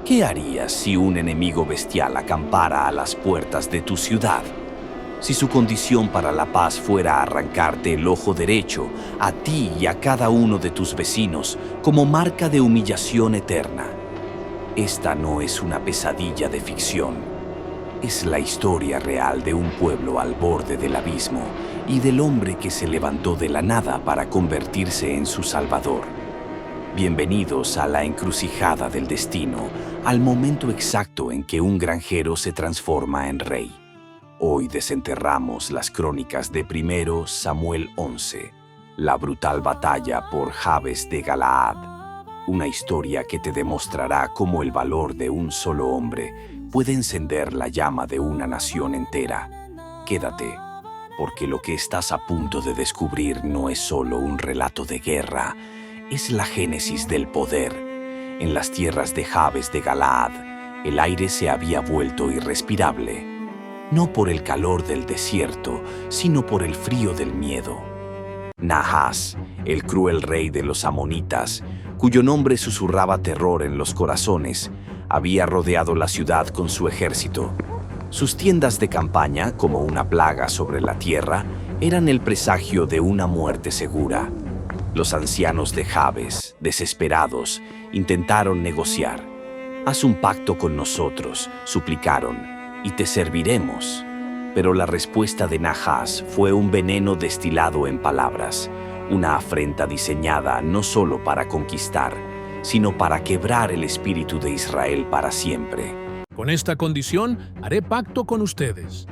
¿Qué harías si un enemigo bestial acampara a las puertas de tu ciudad? Si su condición para la paz fuera arrancarte el ojo derecho, a ti y a cada uno de tus vecinos, como marca de humillación eterna. Esta no es una pesadilla de ficción. Es la historia real de un pueblo al borde del abismo y del hombre que se levantó de la nada para convertirse en su salvador. Bienvenidos a la encrucijada del destino, al momento exacto en que un granjero se transforma en rey. Hoy desenterramos las crónicas de 1 Samuel 11, la brutal batalla por Jabes de Galaad, una historia que te demostrará cómo el valor de un solo hombre puede encender la llama de una nación entera. Quédate, porque lo que estás a punto de descubrir no es solo un relato de guerra, es la génesis del poder. En las tierras de Jabes de Galaad, el aire se había vuelto irrespirable. No por el calor del desierto, sino por el frío del miedo. Nahas, el cruel rey de los amonitas, cuyo nombre susurraba terror en los corazones, había rodeado la ciudad con su ejército. Sus tiendas de campaña, como una plaga sobre la tierra, eran el presagio de una muerte segura. Los ancianos de Jabes, desesperados, intentaron negociar. «Haz un pacto con nosotros», suplicaron, «y te serviremos». Pero la respuesta de Nahas fue un veneno destilado en palabras, una afrenta diseñada no solo para conquistar, sino para quebrar el espíritu de Israel para siempre. Con esta condición haré pacto con ustedes,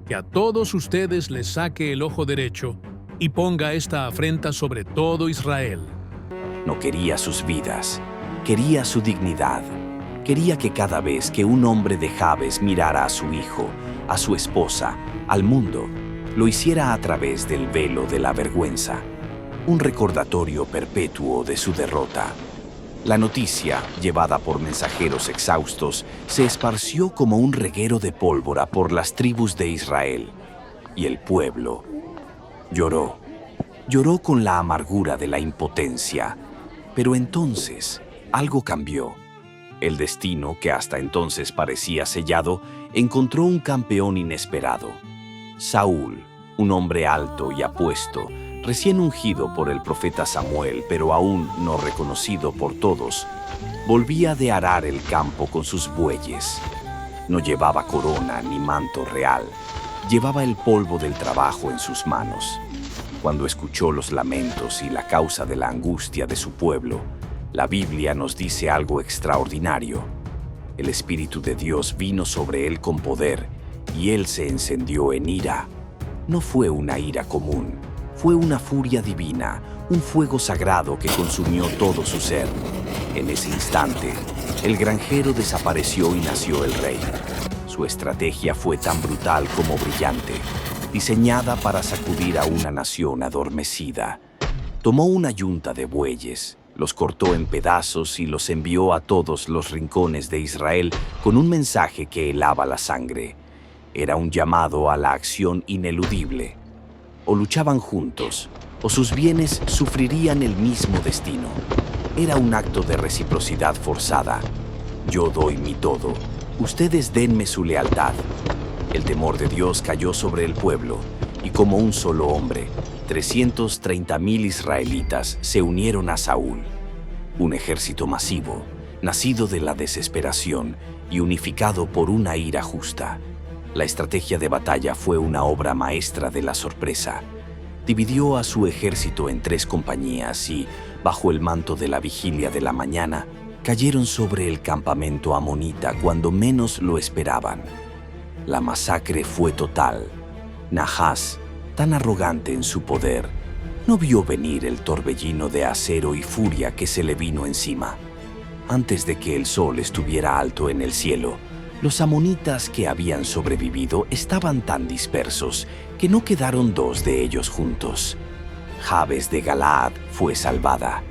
que a todos ustedes les saque el ojo derecho y ponga esta afrenta sobre todo Israel. No quería sus vidas, quería su dignidad. Quería que cada vez que un hombre de Jabes mirara a su hijo, a su esposa, al mundo, lo hiciera a través del velo de la vergüenza, un recordatorio perpetuo de su derrota. La noticia, llevada por mensajeros exhaustos, se esparció como un reguero de pólvora por las tribus de Israel, y el pueblo lloró. Lloró con la amargura de la impotencia, pero entonces algo cambió. El destino, que hasta entonces parecía sellado, encontró un campeón inesperado. Saúl, un hombre alto y apuesto, recién ungido por el profeta Samuel, pero aún no reconocido por todos, volvía de arar el campo con sus bueyes. No llevaba corona ni manto real, llevaba el polvo del trabajo en sus manos. Cuando escuchó los lamentos y la causa de la angustia de su pueblo, la Biblia nos dice algo extraordinario. El Espíritu de Dios vino sobre él con poder y él se encendió en ira. No fue una ira común, fue una furia divina, un fuego sagrado que consumió todo su ser. En ese instante, el granjero desapareció y nació el rey. Su estrategia fue tan brutal como brillante, diseñada para sacudir a una nación adormecida. Tomó una yunta de bueyes, los cortó en pedazos y los envió a todos los rincones de Israel con un mensaje que helaba la sangre. Era un llamado a la acción ineludible. O luchaban juntos, o sus bienes sufrirían el mismo destino. Era un acto de reciprocidad forzada. Yo doy mi todo, ustedes denme su lealtad. El temor de Dios cayó sobre el pueblo, y como un solo hombre, 330,000 israelitas se unieron a Saúl. Un ejército masivo, nacido de la desesperación y unificado por una ira justa. La estrategia de batalla fue una obra maestra de la sorpresa. Dividió a su ejército en 3 compañías y, bajo el manto de la vigilia de la mañana, cayeron sobre el campamento amonita cuando menos lo esperaban. La masacre fue total. Nahas, tan arrogante en su poder, no vio venir el torbellino de acero y furia que se le vino encima. Antes de que el sol estuviera alto en el cielo, los amonitas que habían sobrevivido estaban tan dispersos que no quedaron 2 de ellos juntos. Jabes de Galaad fue salvada.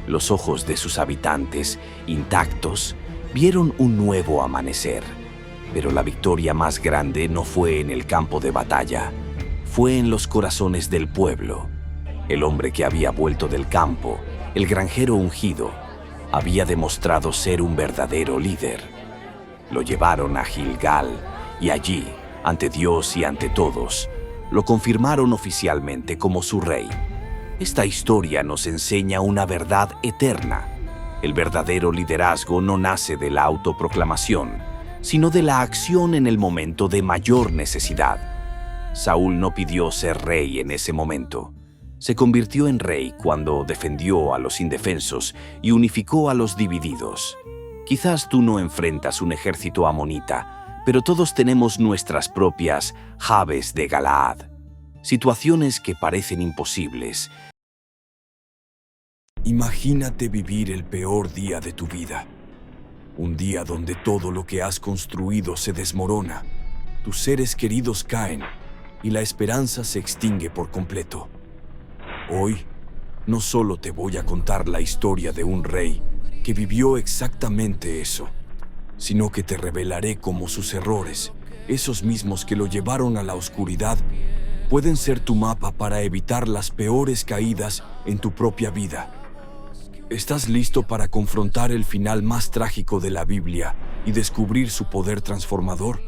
Los ojos de sus habitantes, intactos, vieron un nuevo amanecer. Pero la victoria más grande no fue en el campo de batalla, fue en los corazones del pueblo. El hombre que había vuelto del campo, el granjero ungido, había demostrado ser un verdadero líder. Lo llevaron a Gilgal y allí, ante Dios y ante todos, lo confirmaron oficialmente como su rey. Esta historia nos enseña una verdad eterna. El verdadero liderazgo no nace de la autoproclamación, sino de la acción en el momento de mayor necesidad. Saúl no pidió ser rey en ese momento. Se convirtió en rey cuando defendió a los indefensos y unificó a los divididos. Quizás tú no enfrentas un ejército amonita, pero todos tenemos nuestras propias Jabes de Galaad. Situaciones que parecen imposibles. Imagínate vivir el peor día de tu vida. Un día donde todo lo que has construido se desmorona, tus seres queridos caen y la esperanza se extingue por completo. Hoy, no solo te voy a contar la historia de un rey que vivió exactamente eso, sino que te revelaré cómo sus errores, esos mismos que lo llevaron a la oscuridad, pueden ser tu mapa para evitar las peores caídas en tu propia vida. ¿Estás listo para confrontar el final más trágico de la Biblia y descubrir su poder transformador?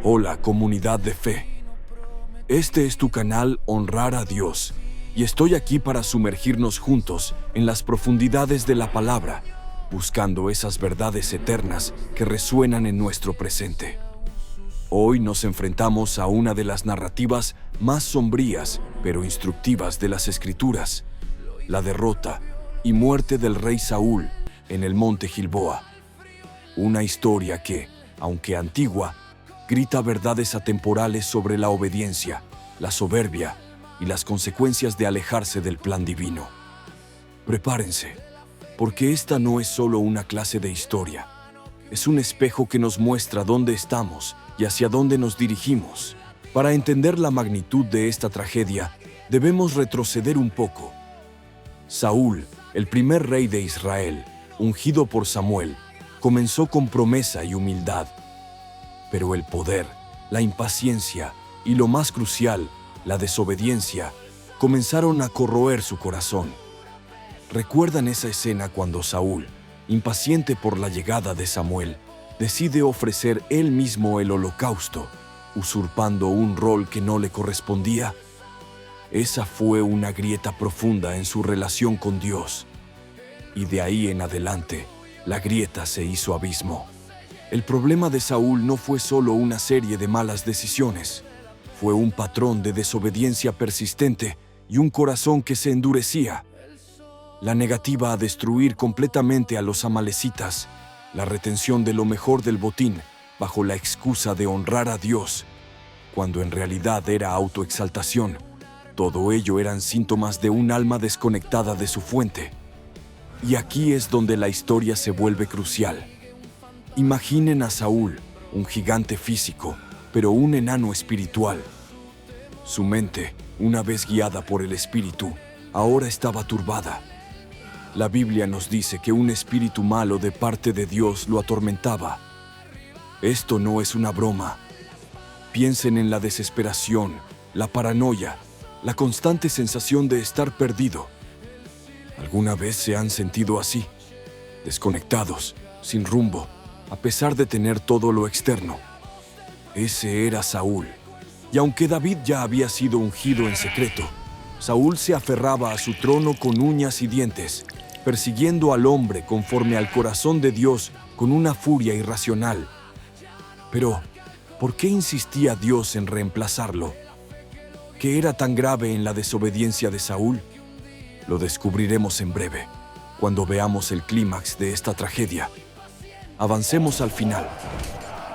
Hola, comunidad de fe. Este es tu canal Honrar a Dios, y estoy aquí para sumergirnos juntos en las profundidades de la palabra, buscando esas verdades eternas que resuenan en nuestro presente. Hoy nos enfrentamos a una de las narrativas más sombrías, pero instructivas de las Escrituras: la derrota y muerte del rey Saúl en el monte Gilboa. Una historia que, aunque antigua, grita verdades atemporales sobre la obediencia, la soberbia y las consecuencias de alejarse del plan divino. Prepárense, porque esta no es solo una clase de historia. Es un espejo que nos muestra dónde estamos y hacia dónde nos dirigimos. Para entender la magnitud de esta tragedia, debemos retroceder un poco. Saúl, el primer rey de Israel, ungido por Samuel, comenzó con promesa y humildad. Pero el poder, la impaciencia y, lo más crucial, la desobediencia, comenzaron a corroer su corazón. ¿Recuerdan esa escena cuando Saúl, impaciente por la llegada de Samuel, decide ofrecer él mismo el holocausto, usurpando un rol que no le correspondía? Esa fue una grieta profunda en su relación con Dios. Y de ahí en adelante, la grieta se hizo abismo. El problema de Saúl no fue solo una serie de malas decisiones. Fue un patrón de desobediencia persistente y un corazón que se endurecía. La negativa a destruir completamente a los amalecitas, la retención de lo mejor del botín bajo la excusa de honrar a Dios, cuando en realidad era autoexaltación. Todo ello eran síntomas de un alma desconectada de su fuente. Y aquí es donde la historia se vuelve crucial. Imaginen a Saúl, un gigante físico, pero un enano espiritual. Su mente, una vez guiada por el Espíritu, ahora estaba turbada. La Biblia nos dice que un espíritu malo de parte de Dios lo atormentaba. Esto no es una broma. Piensen en la desesperación, la paranoia, la constante sensación de estar perdido. ¿Alguna vez se han sentido así? Desconectados, sin rumbo, a pesar de tener todo lo externo. Ese era Saúl. Y aunque David ya había sido ungido en secreto, Saúl se aferraba a su trono con uñas y dientes, persiguiendo al hombre conforme al corazón de Dios con una furia irracional. Pero, ¿por qué insistía Dios en reemplazarlo? ¿Qué era tan grave en la desobediencia de Saúl? Lo descubriremos en breve, cuando veamos el clímax de esta tragedia. Avancemos al final.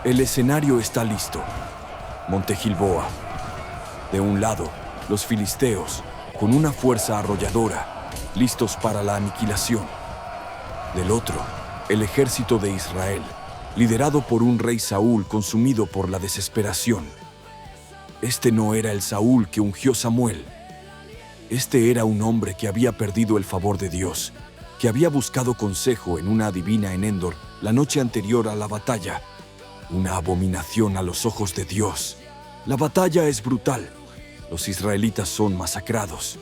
El escenario está listo. Monte Gilboa. De un lado, los filisteos, con una fuerza arrolladora, listos para la aniquilación. Del otro, el ejército de Israel, liderado por un rey Saúl consumido por la desesperación. Este no era el Saúl que ungió Samuel. Este era un hombre que había perdido el favor de Dios, que había buscado consejo en una adivina en Endor la noche anterior a la batalla. Una abominación a los ojos de Dios. La batalla es brutal. Los israelitas son masacrados.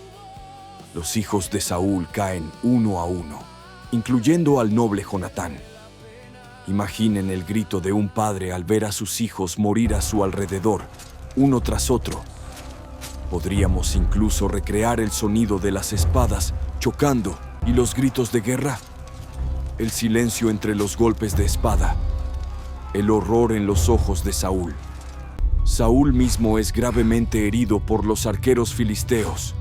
Los hijos de Saúl caen uno a uno. incluyendo al noble Jonatán. Imaginen el grito de un padre al ver a sus hijos morir a su alrededor, uno tras otro. Podríamos incluso recrear el sonido de las espadas chocando y los gritos de guerra. El silencio entre los golpes de espada. El horror en los ojos de Saúl. Saúl mismo es gravemente herido por los arqueros filisteos.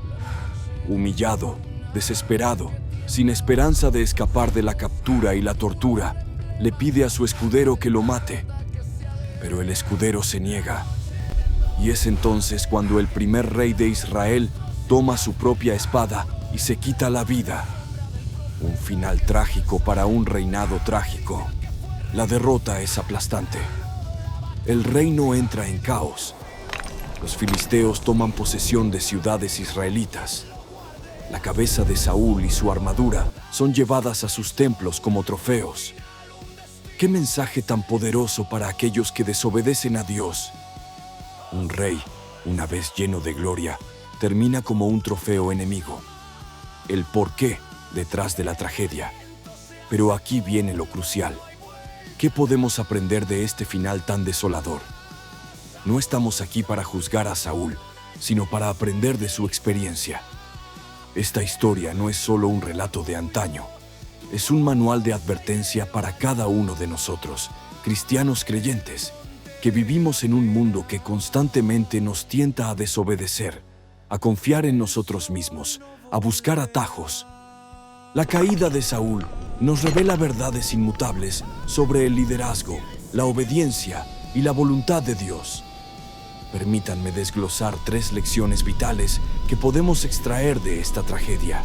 Humillado, desesperado, sin esperanza de escapar de la captura y la tortura, le pide a su escudero que lo mate. Pero el escudero se niega. Y es entonces cuando el primer rey de Israel toma su propia espada y se quita la vida. Un final trágico para un reinado trágico. La derrota es aplastante. El reino entra en caos. Los filisteos toman posesión de ciudades israelitas. La cabeza de Saúl y su armadura son llevadas a sus templos como trofeos. ¡Qué mensaje tan poderoso para aquellos que desobedecen a Dios! Un rey, una vez lleno de gloria, termina como un trofeo enemigo. El porqué detrás de la tragedia. Pero aquí viene lo crucial. ¿Qué podemos aprender de este final tan desolador? No estamos aquí para juzgar a Saúl, sino para aprender de su experiencia. Esta historia no es solo un relato de antaño. Es un manual de advertencia para cada uno de nosotros, cristianos creyentes, que vivimos en un mundo que constantemente nos tienta a desobedecer, a confiar en nosotros mismos, a buscar atajos. La caída de Saúl nos revela verdades inmutables sobre el liderazgo, la obediencia y la voluntad de Dios. Permítanme desglosar 3 lecciones vitales que podemos extraer de esta tragedia.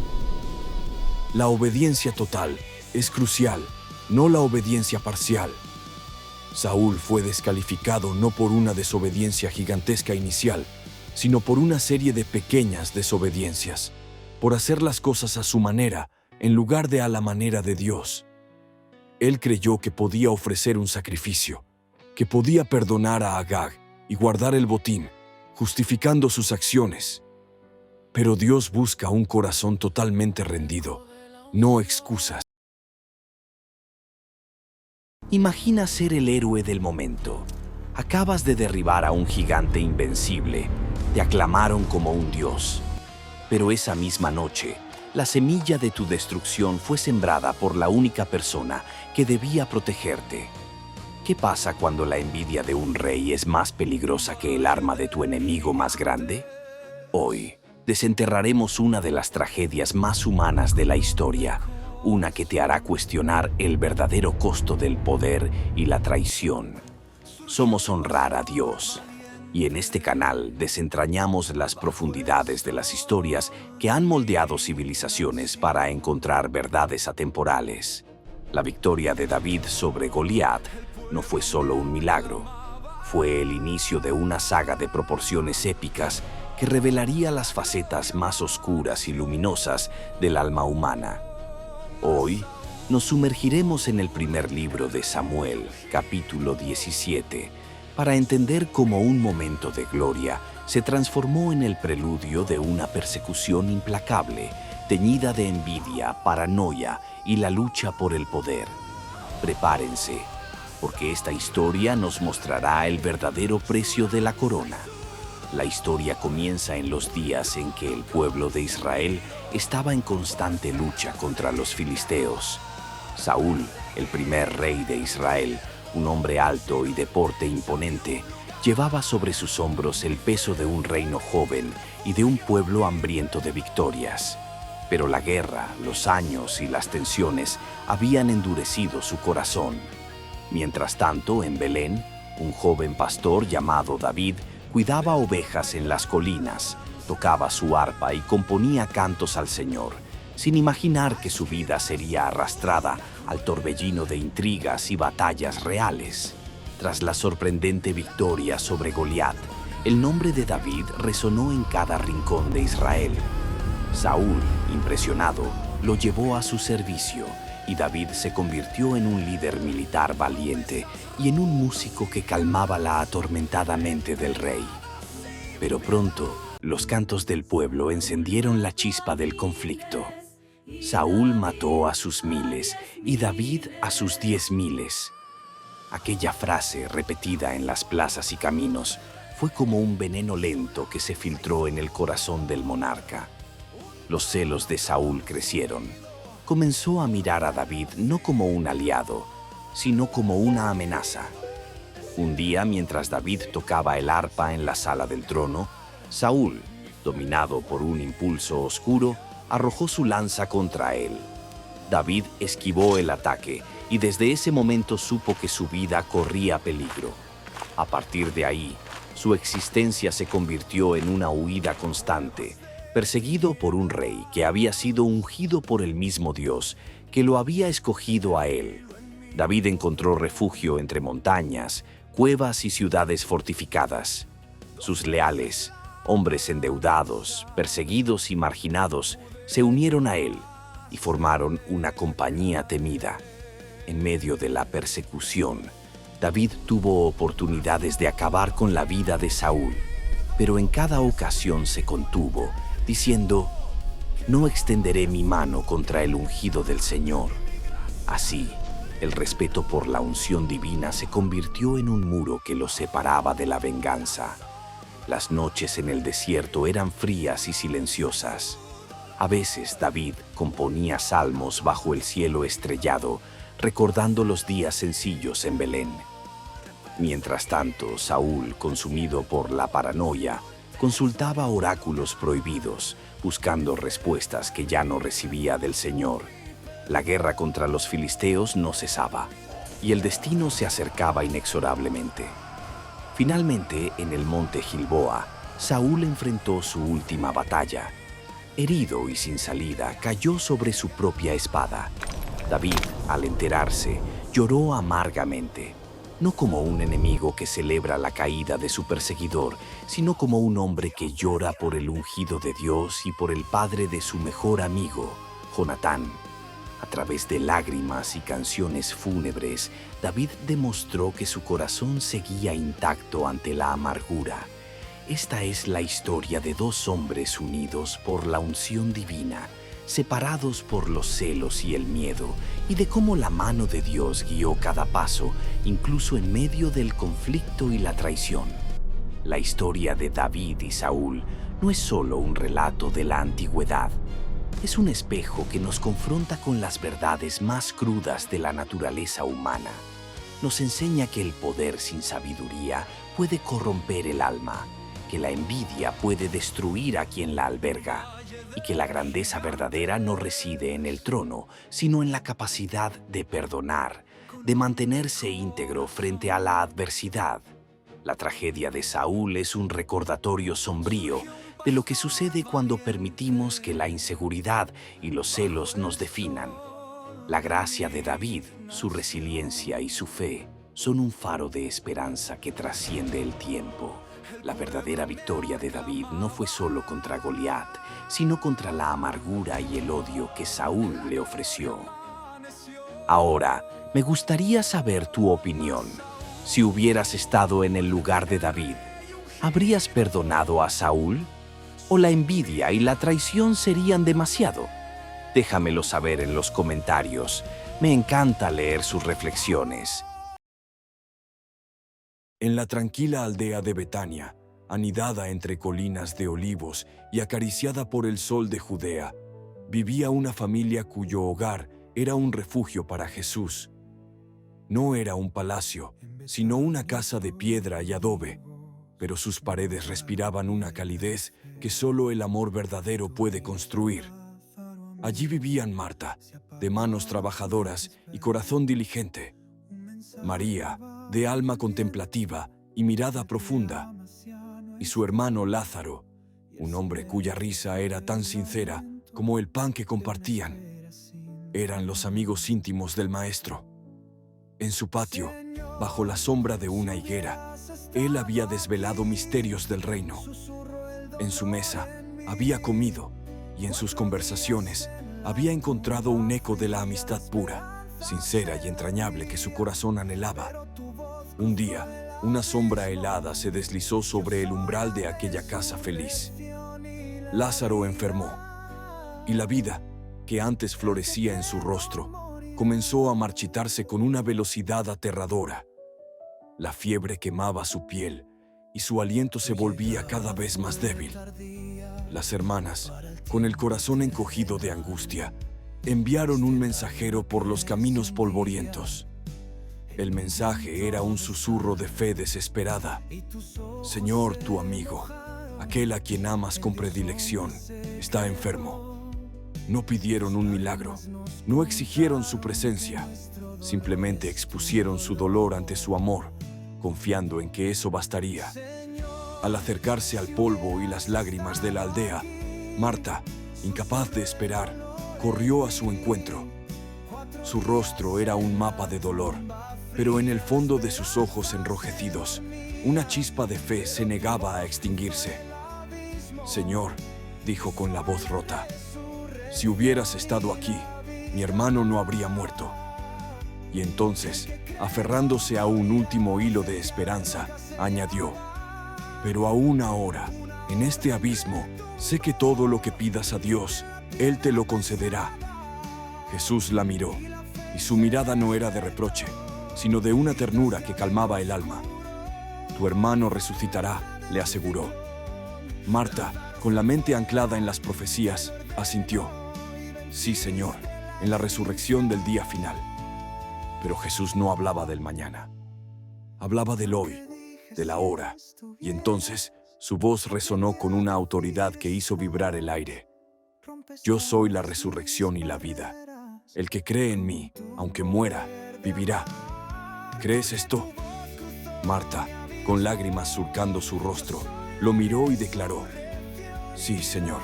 La obediencia total es crucial, no la obediencia parcial. Saúl fue descalificado no por una desobediencia gigantesca inicial, sino por una serie de pequeñas desobediencias, por hacer las cosas a su manera, en lugar de a la manera de Dios. Él creyó que podía ofrecer un sacrificio, que podía perdonar a Agag y guardar el botín, justificando sus acciones. Pero Dios busca un corazón totalmente rendido, no excusas. Imagina ser el héroe del momento. Acabas de derribar a un gigante invencible. Te aclamaron como un dios. Pero esa misma noche, la semilla de tu destrucción fue sembrada por la única persona que debía protegerte. ¿Qué pasa cuando la envidia de un rey es más peligrosa que el arma de tu enemigo más grande? Hoy, desenterraremos una de las tragedias más humanas de la historia, una que te hará cuestionar el verdadero costo del poder y la traición. Somos Honrar a Dios, y en este canal desentrañamos las profundidades de las historias que han moldeado civilizaciones para encontrar verdades atemporales. La victoria de David sobre Goliat no fue solo un milagro, fue el inicio de una saga de proporciones épicas que revelaría las facetas más oscuras y luminosas del alma humana. Hoy nos sumergiremos en el primer libro de Samuel, capítulo 17, para entender cómo un momento de gloria se transformó en el preludio de una persecución implacable, teñida de envidia, paranoia y la lucha por el poder. Prepárense, porque esta historia nos mostrará el verdadero precio de la corona. La historia comienza en los días en que el pueblo de Israel estaba en constante lucha contra los filisteos. Saúl, el primer rey de Israel, un hombre alto y de porte imponente, llevaba sobre sus hombros el peso de un reino joven y de un pueblo hambriento de victorias. Pero la guerra, los años y las tensiones habían endurecido su corazón. Mientras tanto, en Belén, un joven pastor llamado David cuidaba ovejas en las colinas, tocaba su arpa y componía cantos al Señor, sin imaginar que su vida sería arrastrada al torbellino de intrigas y batallas reales. Tras la sorprendente victoria sobre Goliat, el nombre de David resonó en cada rincón de Israel. Saúl, impresionado, lo llevó a su servicio, y David se convirtió en un líder militar valiente y en un músico que calmaba la atormentada mente del rey. Pero pronto, los cantos del pueblo encendieron la chispa del conflicto. Saúl mató a sus 1000 y David a sus 10.000. Aquella frase repetida en las plazas y caminos fue como un veneno lento que se filtró en el corazón del monarca. Los celos de Saúl crecieron. Comenzó a mirar a David no como un aliado, sino como una amenaza. Un día, mientras David tocaba el arpa en la sala del trono, Saúl, dominado por un impulso oscuro, arrojó su lanza contra él. David esquivó el ataque y desde ese momento supo que su vida corría peligro. A partir de ahí, su existencia se convirtió en una huida constante, perseguido por un rey que había sido ungido por el mismo Dios, que lo había escogido a él. David encontró refugio entre montañas, cuevas y ciudades fortificadas. Sus leales, hombres endeudados, perseguidos y marginados, se unieron a él y formaron una compañía temida. En medio de la persecución, David tuvo oportunidades de acabar con la vida de Saúl, pero en cada ocasión se contuvo, diciendo: «No extenderé mi mano contra el ungido del Señor». Así, el respeto por la unción divina se convirtió en un muro que los separaba de la venganza. Las noches en el desierto eran frías y silenciosas. A veces David componía salmos bajo el cielo estrellado, recordando los días sencillos en Belén. Mientras tanto, Saúl, consumido por la paranoia, consultaba oráculos prohibidos, buscando respuestas que ya no recibía del Señor. La guerra contra los filisteos no cesaba, y el destino se acercaba inexorablemente. Finalmente, en el monte Gilboa, Saúl enfrentó su última batalla. Herido y sin salida, cayó sobre su propia espada. David, al enterarse, lloró amargamente, no como un enemigo que celebra la caída de su perseguidor, sino como un hombre que llora por el ungido de Dios y por el padre de su mejor amigo, Jonatán. A través de lágrimas y canciones fúnebres, David demostró que su corazón seguía intacto ante la amargura. Esta es la historia de dos hombres unidos por la unción divina, separados por los celos y el miedo, y de cómo la mano de Dios guió cada paso, incluso en medio del conflicto y la traición. La historia de David y Saúl no es solo un relato de la antigüedad, es un espejo que nos confronta con las verdades más crudas de la naturaleza humana. Nos enseña que el poder sin sabiduría puede corromper el alma, que la envidia puede destruir a quien la alberga, y que la grandeza verdadera no reside en el trono, sino en la capacidad de perdonar, de mantenerse íntegro frente a la adversidad. La tragedia de Saúl es un recordatorio sombrío de lo que sucede cuando permitimos que la inseguridad y los celos nos definan. La gracia de David, su resiliencia y su fe son un faro de esperanza que trasciende el tiempo. La verdadera victoria de David no fue solo contra Goliat, sino contra la amargura y el odio que Saúl le ofreció. Ahora, me gustaría saber tu opinión. Si hubieras estado en el lugar de David, ¿habrías perdonado a Saúl? ¿O la envidia y la traición serían demasiado? Déjamelo saber en los comentarios. Me encanta leer sus reflexiones. En la tranquila aldea de Betania, anidada entre colinas de olivos y acariciada por el sol de Judea, vivía una familia cuyo hogar era un refugio para Jesús. No era un palacio, sino una casa de piedra y adobe, pero sus paredes respiraban una calidez que solo el amor verdadero puede construir. Allí vivían Marta, de manos trabajadoras y corazón diligente; María, de alma contemplativa y mirada profunda; y su hermano Lázaro, un hombre cuya risa era tan sincera como el pan que compartían. Eran los amigos íntimos del Maestro. En su patio, bajo la sombra de una higuera, él había desvelado misterios del reino. En su mesa había comido, y en sus conversaciones había encontrado un eco de la amistad pura, sincera y entrañable que su corazón anhelaba. Un día, una sombra helada se deslizó sobre el umbral de aquella casa feliz. Lázaro enfermó, y la vida, que antes florecía en su rostro, comenzó a marchitarse con una velocidad aterradora. La fiebre quemaba su piel y su aliento se volvía cada vez más débil. Las hermanas, con el corazón encogido de angustia, enviaron un mensajero por los caminos polvorientos. El mensaje era un susurro de fe desesperada. Señor, tu amigo, aquel a quien amas con predilección, está enfermo. No pidieron un milagro, no exigieron su presencia, simplemente expusieron su dolor ante su amor, confiando en que eso bastaría. Al acercarse al polvo y las lágrimas de la aldea, Marta, incapaz de esperar, corrió a su encuentro. Su rostro era un mapa de dolor, pero en el fondo de sus ojos enrojecidos, una chispa de fe se negaba a extinguirse. Señor, dijo con la voz rota, si hubieras estado aquí, mi hermano no habría muerto. Y entonces, aferrándose a un último hilo de esperanza, añadió, pero aún ahora, en este abismo, sé que todo lo que pidas a Dios, Él te lo concederá. Jesús la miró, y su mirada no era de reproche, sino de una ternura que calmaba el alma. Tu hermano resucitará, le aseguró. Marta, con la mente anclada en las profecías, asintió. Sí, Señor, en la resurrección del día final. Pero Jesús no hablaba del mañana. Hablaba del hoy, de la hora, y entonces su voz resonó con una autoridad que hizo vibrar el aire. Yo soy la resurrección y la vida. El que cree en mí, aunque muera, vivirá. ¿Crees esto? Marta, con lágrimas surcando su rostro, lo miró y declaró, sí, Señor.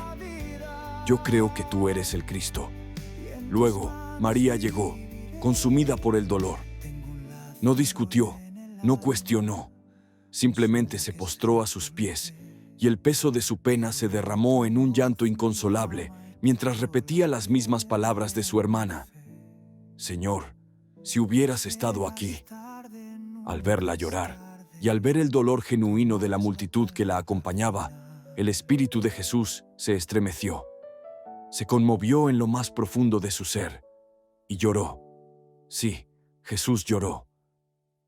Yo creo que tú eres el Cristo. Luego, María llegó, consumida por el dolor. No discutió, no cuestionó. Simplemente se postró a sus pies, y el peso de su pena se derramó en un llanto inconsolable, mientras repetía las mismas palabras de su hermana. Señor, si hubieras estado aquí. Al verla llorar, y al ver el dolor genuino de la multitud que la acompañaba, el espíritu de Jesús se estremeció. Se conmovió en lo más profundo de su ser, y lloró. Sí, Jesús lloró.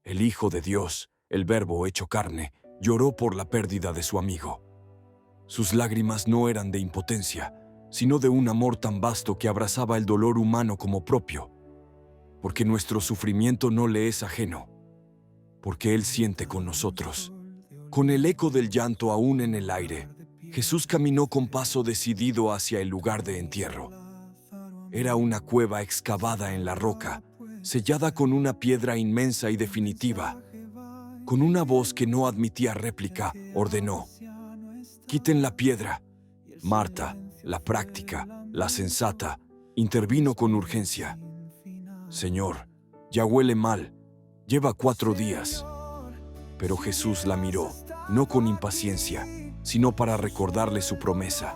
El Hijo de Dios, el Verbo hecho carne, lloró por la pérdida de su amigo. Sus lágrimas no eran de impotencia, sino de un amor tan vasto que abrazaba el dolor humano como propio. Porque nuestro sufrimiento no le es ajeno, porque Él siente con nosotros. Con el eco del llanto aún en el aire, Jesús caminó con paso decidido hacia el lugar de entierro. Era una cueva excavada en la roca, sellada con una piedra inmensa y definitiva. Con una voz que no admitía réplica, ordenó: «Quiten la piedra». Marta, la práctica, la sensata, intervino con urgencia. «Señor, ya huele mal, lleva 4 días». Pero Jesús la miró, no con impaciencia, sino para recordarle su promesa.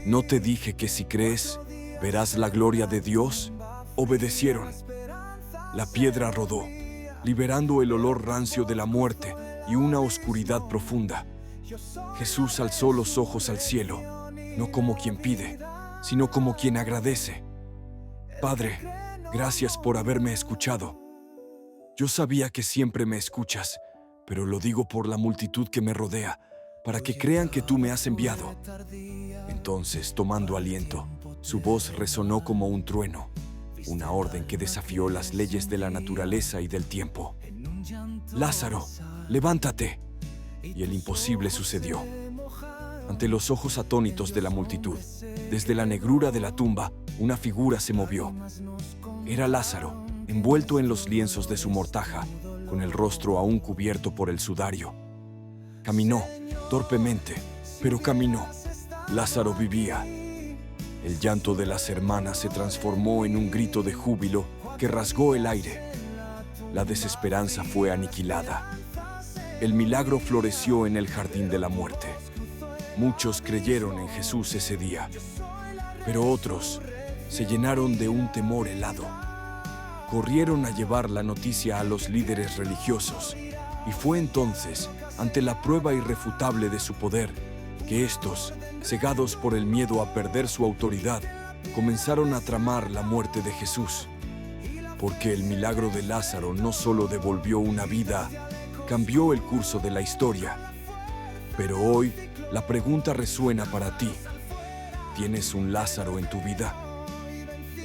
«¿No te dije que si crees, verás la gloria de Dios?» Obedecieron. La piedra rodó, liberando el olor rancio de la muerte y una oscuridad profunda. Jesús alzó los ojos al cielo, no como quien pide, sino como quien agradece. «Padre, gracias por haberme escuchado. Yo sabía que siempre me escuchas, pero lo digo por la multitud que me rodea, para que crean que tú me has enviado». Entonces, tomando aliento, su voz resonó como un trueno, una orden que desafió las leyes de la naturaleza y del tiempo. «Lázaro, levántate». Y el imposible sucedió. Ante los ojos atónitos de la multitud, desde la negrura de la tumba, una figura se movió. Era Lázaro, envuelto en los lienzos de su mortaja, con el rostro aún cubierto por el sudario. Caminó, torpemente, pero caminó. Lázaro vivía. El llanto de las hermanas se transformó en un grito de júbilo que rasgó el aire. La desesperanza fue aniquilada. El milagro floreció en el jardín de la muerte. Muchos creyeron en Jesús ese día, pero otros se llenaron de un temor helado. Corrieron a llevar la noticia a los líderes religiosos, y fue entonces, ante la prueba irrefutable de su poder, que estos, cegados por el miedo a perder su autoridad, comenzaron a tramar la muerte de Jesús, porque el milagro de Lázaro no solo devolvió una vida, cambió el curso de la historia. Pero hoy, la pregunta resuena para ti. ¿Tienes un Lázaro en tu vida?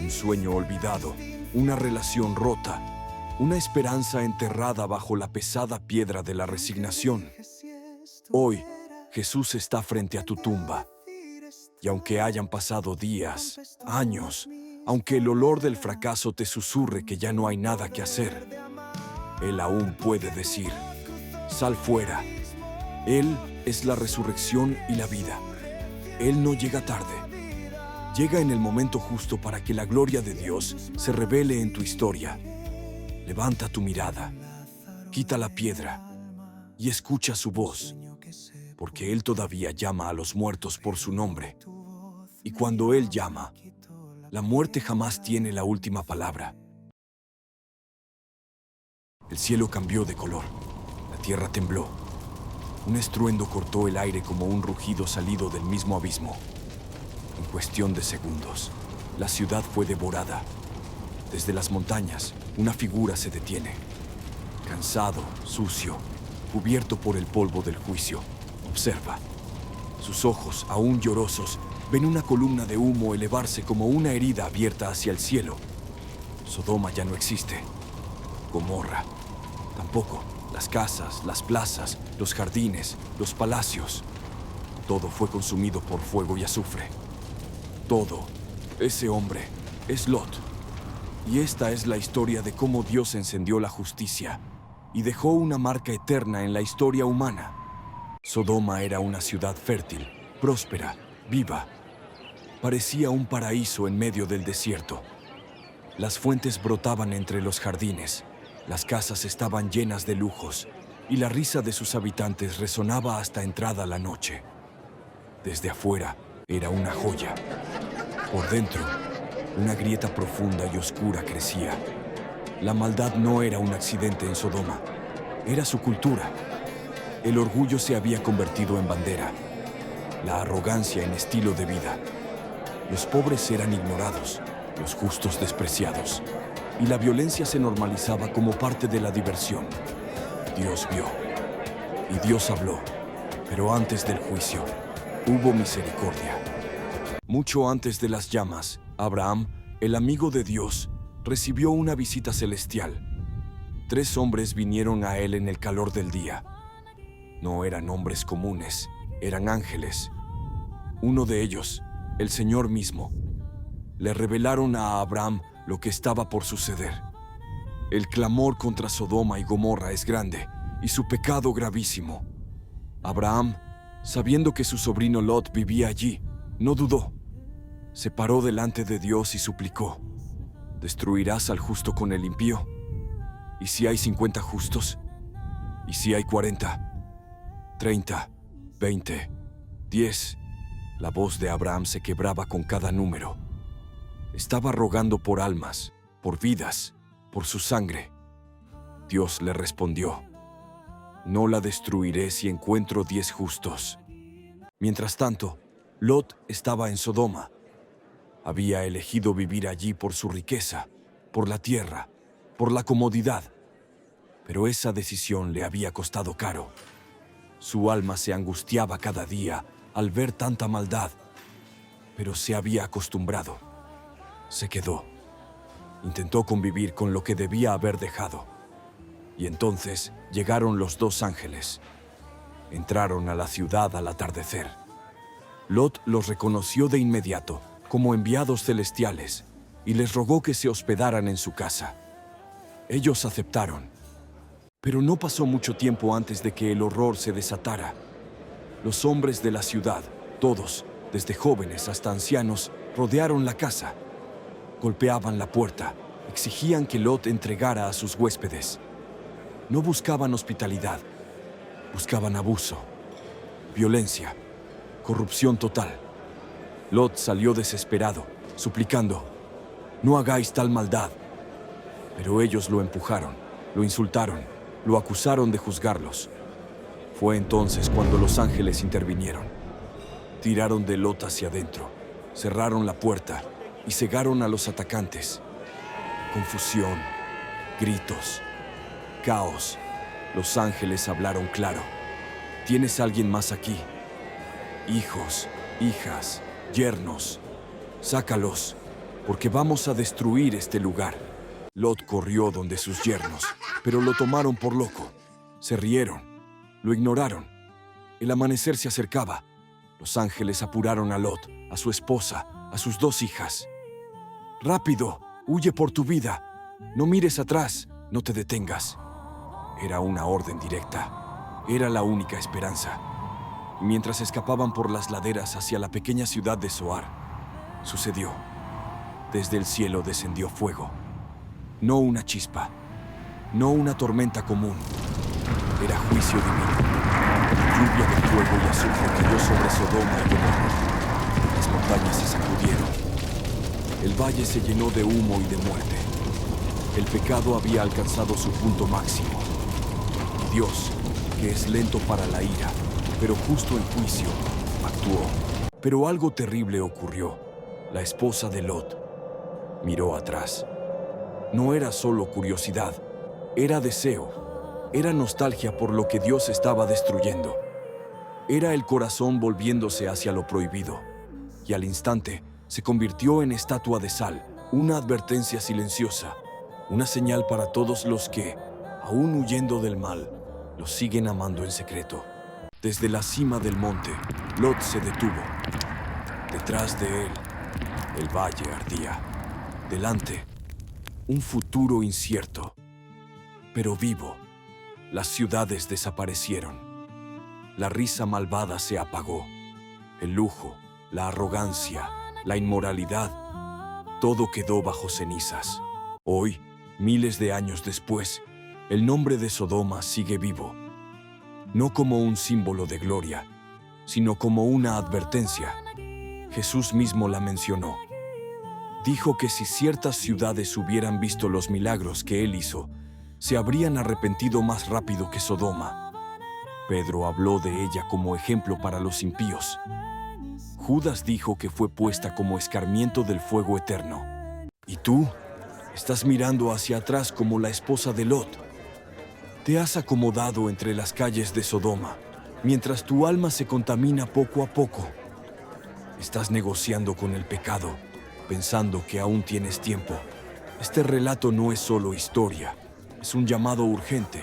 Un sueño olvidado, una relación rota, una esperanza enterrada bajo la pesada piedra de la resignación. Hoy, Jesús está frente a tu tumba. Y aunque hayan pasado días, años, aunque el olor del fracaso te susurre que ya no hay nada que hacer, Él aún puede decir: sal fuera. Él es la resurrección y la vida. Él no llega tarde. Llega en el momento justo para que la gloria de Dios se revele en tu historia. Levanta tu mirada, quita la piedra y escucha su voz, porque Él todavía llama a los muertos por su nombre. Y cuando Él llama, la muerte jamás tiene la última palabra. El cielo cambió de color, la tierra tembló. Un estruendo cortó el aire como un rugido salido del mismo abismo. En cuestión de segundos, la ciudad fue devorada. Desde las montañas, una figura se detiene. Cansado, sucio, cubierto por el polvo del juicio, observa. Sus ojos, aún llorosos, ven una columna de humo elevarse como una herida abierta hacia el cielo. Sodoma ya no existe. Gomorra, tampoco. Las casas, las plazas, los jardines, los palacios. Todo fue consumido por fuego y azufre. Todo. Ese hombre es Lot. Y esta es la historia de cómo Dios encendió la justicia y dejó una marca eterna en la historia humana. Sodoma era una ciudad fértil, próspera, viva. Parecía un paraíso en medio del desierto. Las fuentes brotaban entre los jardines. Las casas estaban llenas de lujos y la risa de sus habitantes resonaba hasta entrada la noche. Desde afuera era una joya. Por dentro, una grieta profunda y oscura crecía. La maldad no era un accidente en Sodoma, era su cultura. El orgullo se había convertido en bandera, la arrogancia en estilo de vida. Los pobres eran ignorados, los justos despreciados, y la violencia se normalizaba como parte de la diversión. Dios vio, y Dios habló, pero antes del juicio, hubo misericordia. Mucho antes de las llamas, Abraham, el amigo de Dios, recibió una visita celestial. 3 hombres vinieron a él en el calor del día. No eran hombres comunes, eran ángeles. Uno de ellos, el Señor mismo, le revelaron a Abraham lo que estaba por suceder. El clamor contra Sodoma y Gomorra es grande y su pecado gravísimo. Abraham, sabiendo que su sobrino Lot vivía allí, no dudó. Se paró delante de Dios y suplicó: ¿destruirás al justo con el impío? ¿Y si hay 50 justos? ¿Y si hay 40? 30, 20, 10. La voz de Abraham se quebraba con cada número. Estaba rogando por almas, por vidas, por su sangre. Dios le respondió: no la destruiré si encuentro 10 justos. Mientras tanto, Lot estaba en Sodoma. Había elegido vivir allí por su riqueza, por la tierra, por la comodidad. Pero esa decisión le había costado caro. Su alma se angustiaba cada día al ver tanta maldad, pero se había acostumbrado. Se quedó. Intentó convivir con lo que debía haber dejado. Y entonces llegaron los 2 ángeles. Entraron a la ciudad al atardecer. Lot los reconoció de inmediato como enviados celestiales y les rogó que se hospedaran en su casa. Ellos aceptaron. Pero no pasó mucho tiempo antes de que el horror se desatara. Los hombres de la ciudad, todos, desde jóvenes hasta ancianos, rodearon la casa. Golpeaban la puerta, exigían que Lot entregara a sus huéspedes. No buscaban hospitalidad, buscaban abuso, violencia, corrupción total. Lot salió desesperado, suplicando: no hagáis tal maldad. Pero ellos lo empujaron, lo insultaron, lo acusaron de juzgarlos. Fue entonces cuando los ángeles intervinieron. Tiraron de Lot hacia adentro, cerraron la puerta y cegaron a los atacantes. Confusión, gritos, caos. Los ángeles hablaron claro. ¿Tienes alguien más aquí? Hijos, hijas, yernos. Sácalos, porque vamos a destruir este lugar. Lot corrió donde sus yernos, pero lo tomaron por loco. Se rieron, lo ignoraron. El amanecer se acercaba. Los ángeles apuraron a Lot, a su esposa, a sus 2 hijas. ¡Rápido! ¡Huye por tu vida! No mires atrás, no te detengas. Era una orden directa. Era la única esperanza. Y mientras escapaban por las laderas hacia la pequeña ciudad de Zoar, sucedió. Desde el cielo descendió fuego. No una chispa, no una tormenta común. Era juicio divino. Lluvia de fuego y azufre cayó sobre Sodoma y Gomorra. Las montañas se sacudieron. El valle se llenó de humo y de muerte. El pecado había alcanzado su punto máximo. Y Dios, que es lento para la ira, pero justo en juicio, actuó. Pero algo terrible ocurrió. La esposa de Lot miró atrás. No era solo curiosidad, era deseo, era nostalgia por lo que Dios estaba destruyendo. Era el corazón volviéndose hacia lo prohibido, y al instante se convirtió en estatua de sal, una advertencia silenciosa, una señal para todos los que, aún huyendo del mal, lo siguen amando en secreto. Desde la cima del monte, Lot se detuvo. Detrás de él, el valle ardía. Delante, un futuro incierto, pero vivo. Las ciudades desaparecieron. La risa malvada se apagó. El lujo, la arrogancia, la inmoralidad, todo quedó bajo cenizas. Hoy, miles de años después, el nombre de Sodoma sigue vivo. No como un símbolo de gloria, sino como una advertencia. Jesús mismo la mencionó. Dijo que si ciertas ciudades hubieran visto los milagros que Él hizo, se habrían arrepentido más rápido que Sodoma. Pedro habló de ella como ejemplo para los impíos. Judas dijo que fue puesta como escarmiento del fuego eterno. ¿Y tú? Estás mirando hacia atrás como la esposa de Lot. Te has acomodado entre las calles de Sodoma, mientras tu alma se contamina poco a poco. Estás negociando con el pecado, pensando que aún tienes tiempo. Este relato no es solo historia, es un llamado urgente.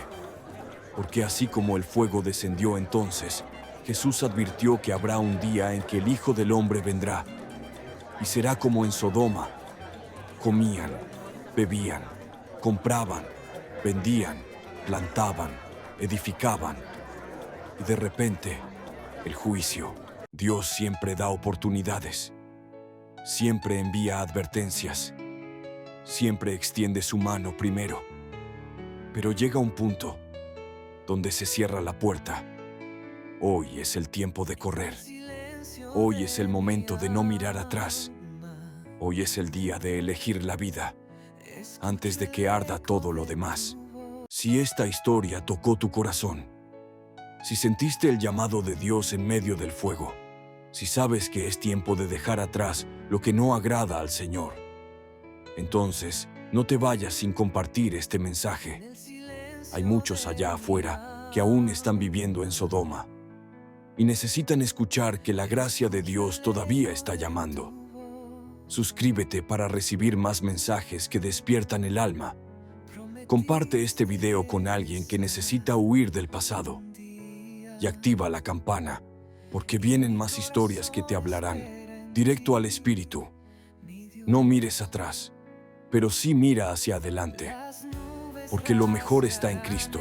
Porque así como el fuego descendió entonces, Jesús advirtió que habrá un día en que el Hijo del Hombre vendrá. Y será como en Sodoma. Comían, bebían, compraban, vendían, plantaban, edificaban. Y de repente, el juicio. Dios siempre da oportunidades. Siempre envía advertencias. Siempre extiende su mano primero. Pero llega un punto donde se cierra la puerta. Hoy es el tiempo de correr. Hoy es el momento de no mirar atrás. Hoy es el día de elegir la vida antes de que arda todo lo demás. Si esta historia tocó tu corazón, si sentiste el llamado de Dios en medio del fuego, si sabes que es tiempo de dejar atrás lo que no agrada al Señor, entonces no te vayas sin compartir este mensaje. Hay muchos allá afuera que aún están viviendo en Sodoma y necesitan escuchar que la gracia de Dios todavía está llamando. Suscríbete para recibir más mensajes que despiertan el alma. Comparte este video con alguien que necesita huir del pasado. Y activa la campana, porque vienen más historias que te hablarán directo al espíritu. No mires atrás, pero sí mira hacia adelante, porque lo mejor está en Cristo.